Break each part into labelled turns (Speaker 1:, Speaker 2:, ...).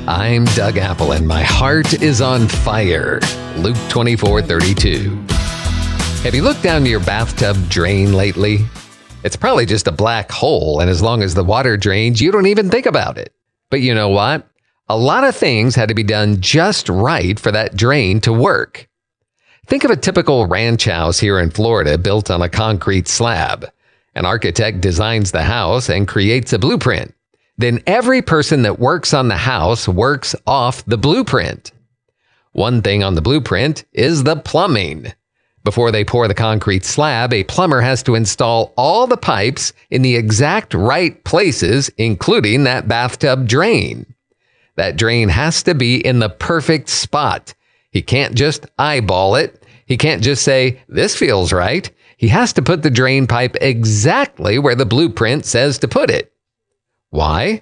Speaker 1: I'm Doug Apple, and my heart is on fire. Luke 24:32. Have you looked down your bathtub drain lately? It's probably just a black hole, and as long as the water drains, you don't even think about it. But you know what? A lot of things had to be done just right for that drain to work. Think of a typical ranch house here in Florida built on a concrete slab. An architect designs the house and creates a blueprint. Then every person that works on the house works off the blueprint. One thing on the blueprint is the plumbing. Before they pour the concrete slab, a plumber has to install all the pipes in the exact right places, including that bathtub drain. That drain has to be in the perfect spot. He can't just eyeball it. He can't just say, "This feels right." He has to put the drain pipe exactly where the blueprint says to put it. Why?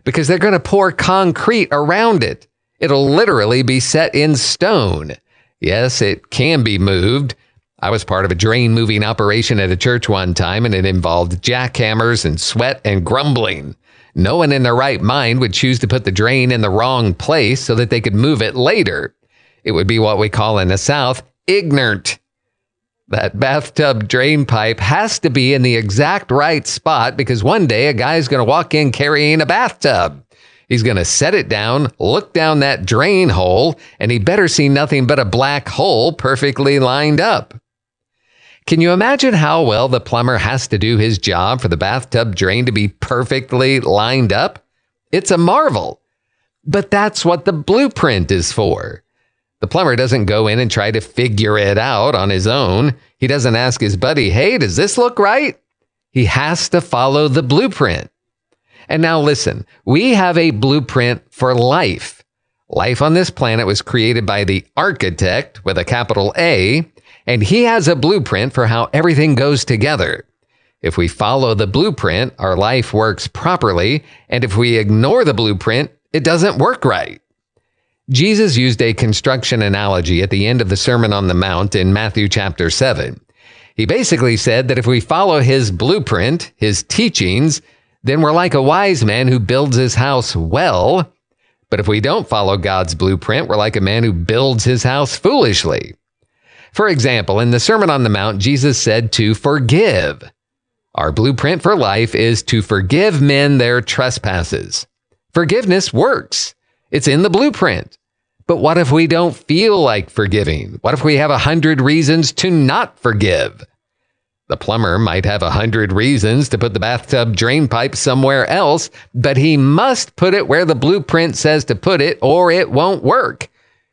Speaker 1: Because they're going to pour concrete around it. It'll literally be set in stone. Yes, it can be moved. I was part of a drain moving operation at a church one time, and it involved jackhammers and sweat and grumbling. No one in their right mind would choose to put the drain in the wrong place so that they could move it later. It would be what we call in the South, ignorant. That bathtub drain pipe has to be in the exact right spot because one day a guy's going to walk in carrying a bathtub. He's going to set it down, look down that drain hole, and he better see nothing but a black hole perfectly lined up. Can you imagine how well the plumber has to do his job for the bathtub drain to be perfectly lined up? It's a marvel. But that's what the blueprint is for. The plumber doesn't go in and try to figure it out on his own. He doesn't ask his buddy, "Hey, does this look right?" He has to follow the blueprint. And now listen, we have a blueprint for life. Life on this planet was created by the architect with a capital A, and he has a blueprint for how everything goes together. If we follow the blueprint, our life works properly, and if we ignore the blueprint, it doesn't work right. Jesus used a construction analogy at the end of the Sermon on the Mount in Matthew chapter 7. He basically said that if we follow his blueprint, his teachings, then we're like a wise man who builds his house well. But if we don't follow God's blueprint, we're like a man who builds his house foolishly. For example, in the Sermon on the Mount, Jesus said to forgive. Our blueprint for life is to forgive men their trespasses. Forgiveness works. It's in the blueprint. But what if we don't feel like forgiving? What if we have 100 reasons to not forgive? The plumber might have 100 reasons to put the bathtub drain pipe somewhere else, but he must put it where the blueprint says to put it, or it won't work.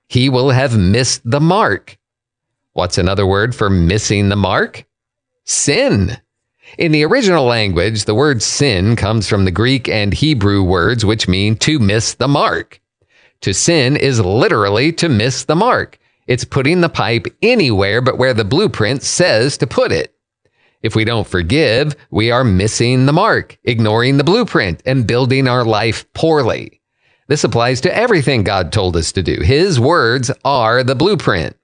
Speaker 1: He will have missed the mark. What's another word for missing the mark? Sin. In the original language, the word sin comes from the Greek and Hebrew words, which mean to miss the mark. To sin is literally to miss the mark. It's putting the pipe anywhere but where the blueprint says to put it. If we don't forgive, we are missing the mark, ignoring the blueprint, and building our life poorly. This applies to everything God told us to do. His words are the blueprint.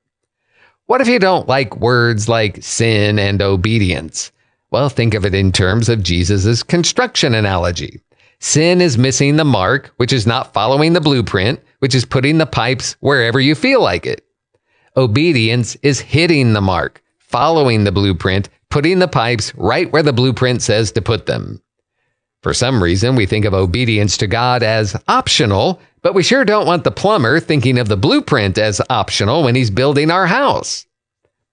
Speaker 1: What if you don't like words like sin and obedience? Well, think of it in terms of Jesus' construction analogy. Sin is missing the mark, which is not following the blueprint, which is putting the pipes wherever you feel like it. Obedience is hitting the mark, following the blueprint, putting the pipes right where the blueprint says to put them. For some reason, we think of obedience to God as optional, but we sure don't want the plumber thinking of the blueprint as optional when he's building our house.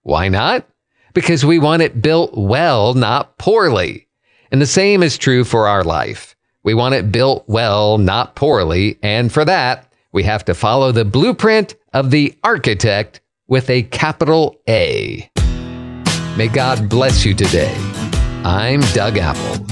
Speaker 1: Why not? Because we want it built well, not poorly. And the same is true for our life. We want it built well, not poorly, and for that, we have to follow the blueprint of the architect with a capital A. May God bless you today. I'm Doug Apple.